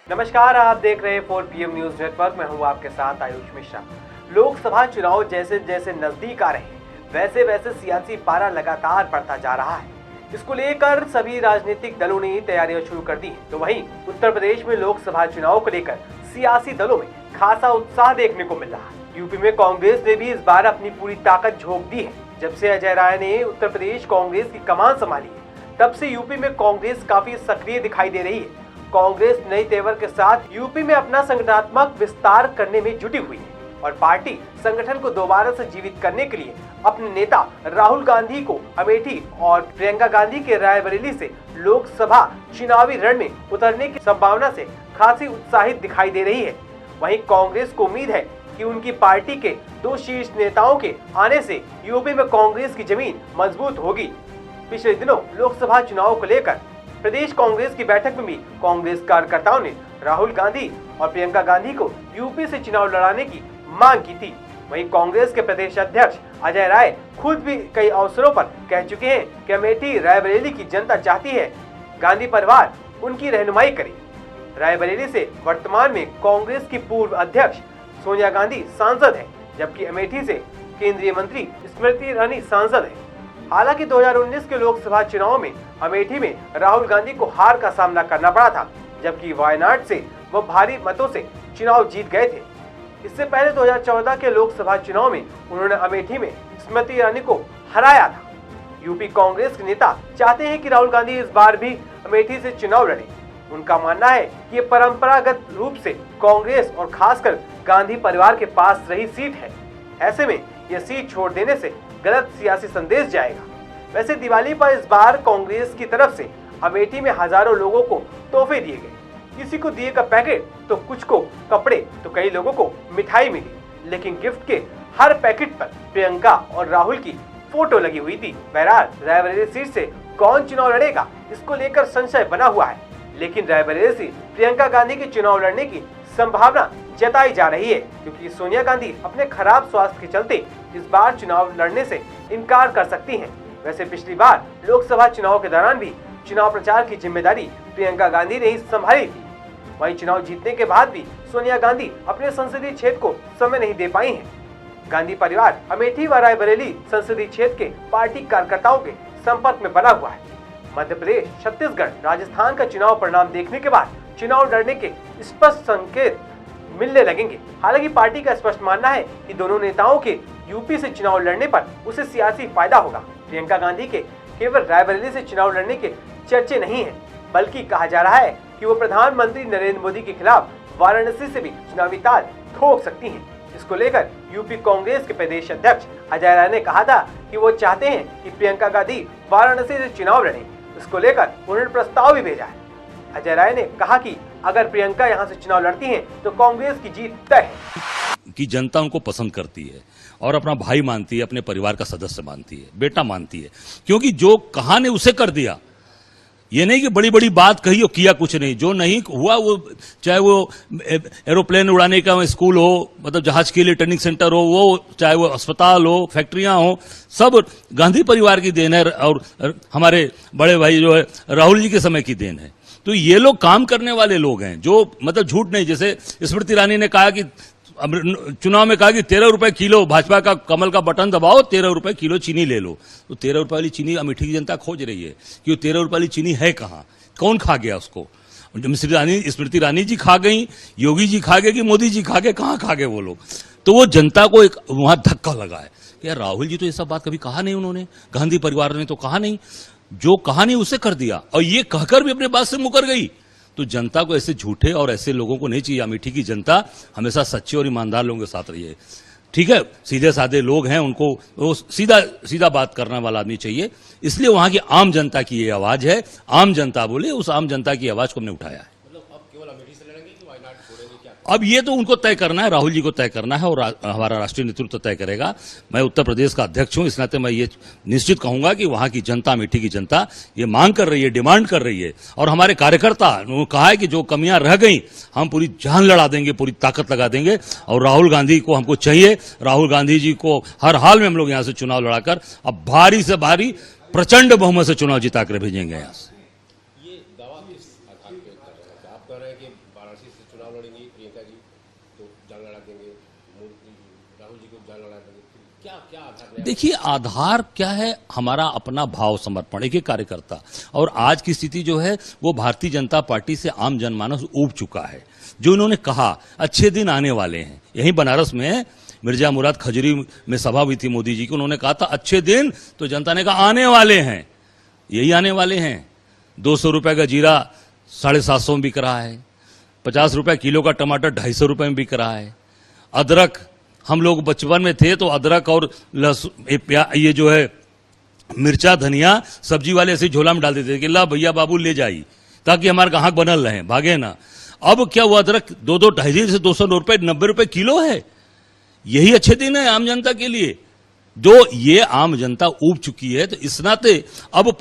नमस्कार, आप देख रहे हैं 4 PM न्यूज नेटवर्क। मैं हूं आपके साथ आयुष मिश्रा। लोकसभा चुनाव जैसे जैसे नजदीक आ रहे हैं, वैसे वैसे सियासी पारा लगातार बढ़ता जा रहा है। इसको लेकर सभी राजनीतिक दलों ने तैयारियां शुरू कर दी हैं। तो वहीं उत्तर प्रदेश में लोकसभा चुनाव को लेकर सियासी दलों में खासा उत्साह देखने को मिल रहा है। यूपी में कांग्रेस ने भी इस बार अपनी पूरी ताकत झोंक दी है। जब से अजय राय ने उत्तर प्रदेश कांग्रेस की कमान संभाली है, तब से यूपी में कांग्रेस काफी सक्रिय दिखाई दे रही है। कांग्रेस नई तेवर के साथ यूपी में अपना संगठनात्मक विस्तार करने में जुटी हुई है और पार्टी संगठन को दोबारा से जीवित करने के लिए अपने नेता राहुल गांधी को अमेठी और प्रियंका गांधी के रायबरेली से लोकसभा चुनावी रण में उतरने की संभावना से खासी उत्साहित दिखाई दे रही है। वहीं कांग्रेस को उम्मीद है कि उनकी पार्टी के 2 शीर्ष नेताओं के आने से यूपी में कांग्रेस की जमीन मजबूत होगी। पिछले दिनों लोकसभा चुनाव को लेकर प्रदेश कांग्रेस की बैठक में भी कांग्रेस कार्यकर्ताओं ने राहुल गांधी और प्रियंका गांधी को यूपी से चुनाव लड़ाने की मांग की थी। वहीं कांग्रेस के प्रदेश अध्यक्ष अजय राय खुद भी कई अवसरों पर कह चुके हैं कि अमेठी रायबरेली की जनता चाहती है गांधी परिवार उनकी रहनुमाई करे। रायबरेली से वर्तमान में कांग्रेस की पूर्व अध्यक्ष सोनिया गांधी सांसद है, जबकि अमेठी से केंद्रीय मंत्री स्मृति ईरानी सांसद है। हालांकि 2019 के लोकसभा चुनाव में अमेठी में राहुल गांधी को हार का सामना करना पड़ा था, जबकि वायनाड से वो भारी मतों से चुनाव जीत गए थे। इससे पहले 2014 के लोकसभा चुनाव में उन्होंने अमेठी में स्मृति ईरानी को हराया था। यूपी कांग्रेस के नेता चाहते हैं कि राहुल गांधी इस बार भी अमेठी से चुनाव लड़े। उनका मानना है कि ये परंपरागत रूप से कांग्रेस और खासकर गांधी परिवार के पास रही सीट है। ऐसे में यह सीट छोड़ देने से गलत सियासी संदेश जाएगा। वैसे दिवाली पर इस बार कांग्रेस की तरफ से अमेठी में हजारों लोगों को तोहफे दिए गए। किसी को दिए का पैकेट तो कुछ को कपड़े तो कई लोगों को मिठाई मिली, लेकिन गिफ्ट के हर पैकेट पर प्रियंका और राहुल की फोटो लगी हुई थी। बहरहाल रायबरेली सीट से कौन चुनाव लड़ेगा, इसको लेकर संशय बना हुआ है, लेकिन रायबरेली से प्रियंका गांधी के चुनाव लड़ने की संभावना जताई जा रही है, क्योंकि सोनिया गांधी अपने खराब स्वास्थ्य के चलते इस बार चुनाव लड़ने से इनकार कर सकती हैं। वैसे पिछली बार लोकसभा चुनाव के दौरान भी चुनाव प्रचार की जिम्मेदारी प्रियंका गांधी ने ही संभाली थी। वहीं चुनाव जीतने के बाद भी सोनिया गांधी अपने संसदीय क्षेत्र को समय नहीं दे पाई हैं। गांधी परिवार अमेठी व रायबरेली संसदीय क्षेत्र के पार्टी कार्यकर्ताओं के संपर्क में बना हुआ है। मध्य प्रदेश, छत्तीसगढ़, राजस्थान का चुनाव परिणाम देखने के बाद चुनाव लड़ने के स्पष्ट संकेत मिलने लगेंगे। हालांकि पार्टी का स्पष्ट मानना है कि दोनों नेताओं के यूपी से चुनाव लड़ने पर उसे सियासी फायदा होगा। प्रियंका गांधी के केवल रायबरेली से चुनाव लड़ने के चर्चे नहीं हैं, बल्कि कहा जा रहा है कि वो प्रधानमंत्री नरेंद्र मोदी के खिलाफ वाराणसी से भी चुनावी ताल ठोक सकती हैं। इसको लेकर यूपी कांग्रेस के प्रदेश अध्यक्ष अजय राय ने कहा था कि वो चाहते हैं कि प्रियंका गांधी वाराणसी से चुनाव लड़ें। इसको लेकर उन्होंने प्रस्ताव भी भेजा है। अजय राय ने कहा कि अगर प्रियंका यहां से चुनाव लड़ती हैं तो कांग्रेस की जीत तय है। कि जनता उनको पसंद करती है और अपना भाई मानती है, अपने परिवार का सदस्य मानती है, बेटा मानती है, क्योंकि जो कहा ने उसे कर दिया। ये नहीं कि बड़ी बड़ी बात कही और किया कुछ नहीं। जो नहीं हुआ वो, चाहे वो एरोप्लेन उड़ाने का स्कूल हो, मतलब जहाज के लिए ट्रेनिंग सेंटर हो, वो चाहे वो अस्पताल हो, फैक्ट्रियां हो, सब गांधी परिवार की देन है और हमारे बड़े भाई जो है राहुल जी के समय की देन है। तो ये लोग काम करने वाले लोग हैं, जो मतलब झूठ नहीं। जैसे स्मृति ईरानी ने कहा कि चुनाव में कहा कि 13 रुपए किलो भाजपा का कमल का बटन दबाओ, 13 रुपए किलो चीनी ले लो। तो 13 रुपए वाली चीनी अमेठी की जनता खोज रही है कि वो 13 रुपए वाली चीनी है कहाँ, कौन खा गया उसको। स्मृति ईरानी जी खा गई, योगी जी खा गए कि मोदी जी खा गए, कहाँ खा गए वो लोग। तो वो जनता को एक वहां धक्का लगा है कि यार राहुल जी तो ये सब बात कभी कहा नहीं, उन्होंने गांधी परिवार ने तो कहा नहीं, जो कहा नहीं उसे कर दिया और ये कहकर भी अपने बात से मुकर गई। तो जनता को ऐसे झूठे और ऐसे लोगों को नहीं चाहिए। अमेठी की जनता हमेशा सच्चे और ईमानदार लोगों के साथ रही है। ठीक है, सीधे साधे लोग हैं, उनको वो सीधा बात करने वाला आदमी चाहिए। इसलिए वहां की आम जनता की ये आवाज है, आम जनता बोले, उस आम जनता की आवाज को हमने उठाया है। अब ये तो उनको तय करना है, राहुल जी को तय करना है और हमारा राष्ट्रीय नेतृत्व तय करेगा। मैं उत्तर प्रदेश का अध्यक्ष हूं, इस नाते मैं ये निश्चित कहूंगा कि वहां की जनता, अमेठी की जनता ये मांग कर रही है, डिमांड कर रही है। और हमारे कार्यकर्ता ने कहा है कि जो कमियां रह गई हम पूरी जान लड़ा देंगे, पूरी ताकत लगा देंगे। और राहुल गांधी को हमको चाहिए, राहुल गांधी जी को हर हाल में हम लोग यहां से चुनाव लड़ाकर अब भारी से भारी प्रचंड बहुमत से चुनाव जिता कर भेजेंगे यहां से। ये दावा किस आधार पे कर रहे हैं? आप कह रहे हैं कि वाराणसी देखिए, आधार क्या है? हमारा अपना भाव समर्पण, एक कार्यकर्ता। और आज की स्थिति जो है वो भारतीय जनता पार्टी से आम जनमानस ऊब चुका है। जो इन्होंने कहा अच्छे दिन आने वाले हैं, यहीं बनारस में मिर्जा मुराद खजरी में सभा हुई थी मोदी जी की, उन्होंने कहा था अच्छे दिन, तो जनता ने कहा आने वाले हैं, यही आने वाले हैं। 200 रुपए का जीरा 750 में बिक रहा है, 50 रुपए किलो का टमाटर 250 रुपए में बिक रहा है। अदरक, हम लोग बचपन में थे तो अदरक और ये जो है मिर्चा धनिया सब्जी वाले ऐसे झोला में डाल देते थे कि ला भैया बाबू ले जाइए, ताकि हमारे ग्राहक बनल रहे, भागे ना। अब क्या हुआ, अदरक 250 से 200 रुपए 90 रुपए किलो है। यही अच्छे दिन है आम जनता के लिए, जो ये आम जनता ऊब चुकी है। तो इस नाते अब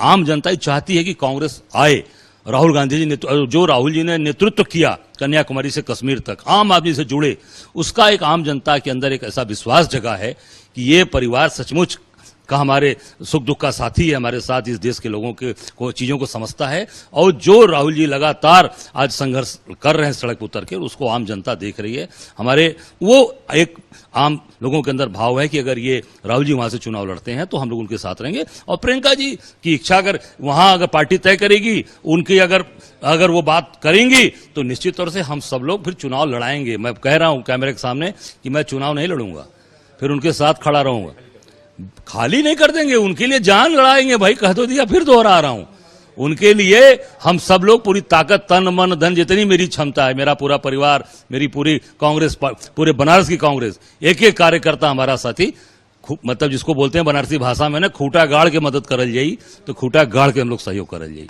आम जनता ही चाहती है कि कांग्रेस आए। राहुल गांधी जी ने जो राहुल जी ने नेतृत्व किया कन्याकुमारी से कश्मीर तक, आम आदमी से जुड़े, उसका एक आम जनता के अंदर एक ऐसा विश्वास जगा है कि ये परिवार सचमुच का हमारे सुख दुख का साथी है, हमारे साथ इस देश के लोगों के चीजों को समझता है। और जो राहुल जी लगातार आज संघर्ष कर रहे हैं सड़क उतर के, उसको आम जनता देख रही है। हमारे वो एक आम लोगों के अंदर भाव है कि अगर ये राहुल जी वहां से चुनाव लड़ते हैं तो हम लोग उनके साथ रहेंगे। और प्रियंका जी की इच्छा अगर वहां अगर पार्टी तय करेगी, उनकी अगर वो बात करेंगी, तो निश्चित तौर से हम सब लोग फिर चुनाव लड़ाएंगे। मैं कह रहा हूं कैमरे के सामने कि मैं चुनाव नहीं लड़ूंगा, फिर उनके साथ खड़ा रहूंगा। खाली नहीं कर देंगे, उनके लिए जान लड़ाएंगे भाई, कह तो दिया, फिर दोहरा रहा हूं। उनके लिए हम सब लोग पूरी ताकत, तन मन धन, जितनी मेरी क्षमता है, मेरा पूरा परिवार, मेरी पूरी कांग्रेस, पूरे बनारस की कांग्रेस, एक एक कार्यकर्ता हमारा साथी, मतलब जिसको बोलते हैं बनारसी भाषा में ना, खूटा गाड़ के मदद करल जाई, तो खूटा गाड़ के हम लोग सहयोग करल जाई।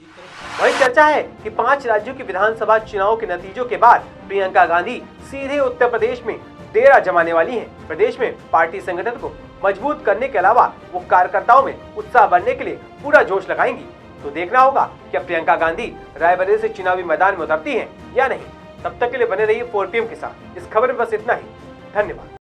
वही चर्चा है कि 5 राज्यों की विधानसभा चुनाव के नतीजों के बाद प्रियंका गांधी सीधे उत्तर प्रदेश में डेरा जमाने वाली हैं। प्रदेश में पार्टी संगठन को मजबूत करने के अलावा वो कार्यकर्ताओं में उत्साह बढ़ने के लिए पूरा जोश लगाएंगी। तो देखना होगा कि प्रियंका गांधी रायबरेली से चुनावी मैदान में उतरती हैं या नहीं। तब तक के लिए बने रहिए 4 PM के साथ। इस खबर में बस इतना ही। धन्यवाद।